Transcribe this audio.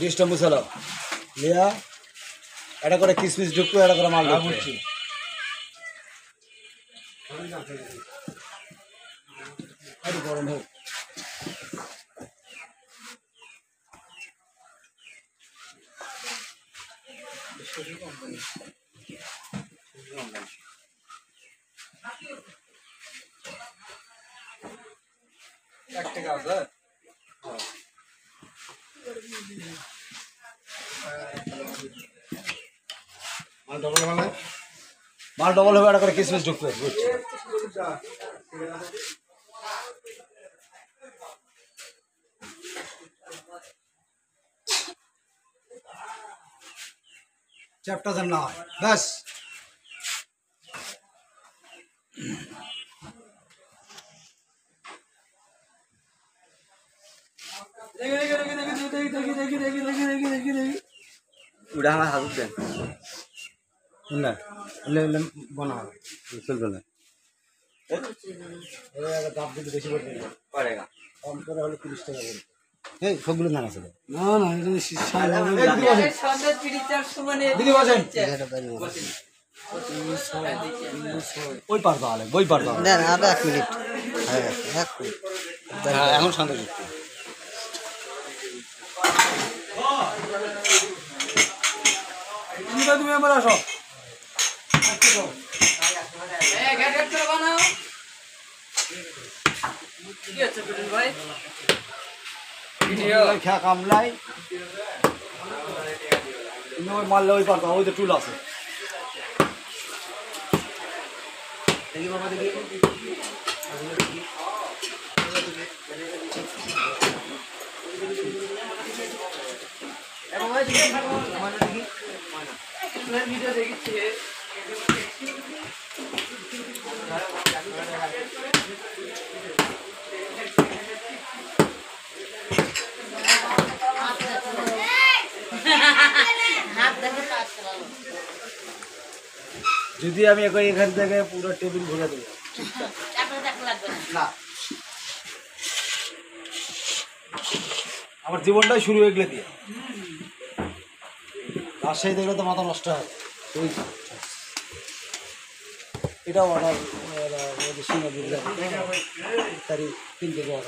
ডিশটা মুছালো লিয়া এটা করে কিসমিস ঢুকবো এটা করে মাল ঢুকছি গরম হোক মাল ডবল হবে এটা করে কিসমিস ঢুকবে বুঝছি চ্যাপটা যেন না হয় ব্যাস উড়া আমার হাত দেন না বনা চলবে না দাম কিন্তু বেশি পড়বে পড়েগা কম করে হলে 30 টাকা পড়বে এই সবগুলো না আছে না না এটা দিদি বসেন ওই পার দাঁড়ালে বই পার দাঁড়ালে দেন আর 1 মিনিট হয়ে গেছে 1 মিনিট এখন শান্ত করতে তুমি আমার আসো খেয়া কামলাই তুমি ওই মারলে ওই পারতাম ওই তো টুল আছে দেখি বাবা দেখি ভিডিও দেখেছি যদি আমি এখান থেকে পুরো টেবিল ঘুরে দেবো না আমার জীবনটাই শুরু হয়ে গেলে দিয়ে রাজশাহী দেখলে তো মাথা নষ্ট হয় এটাও অর্ডার সিঙ্গাপুর তারই 3 থেকে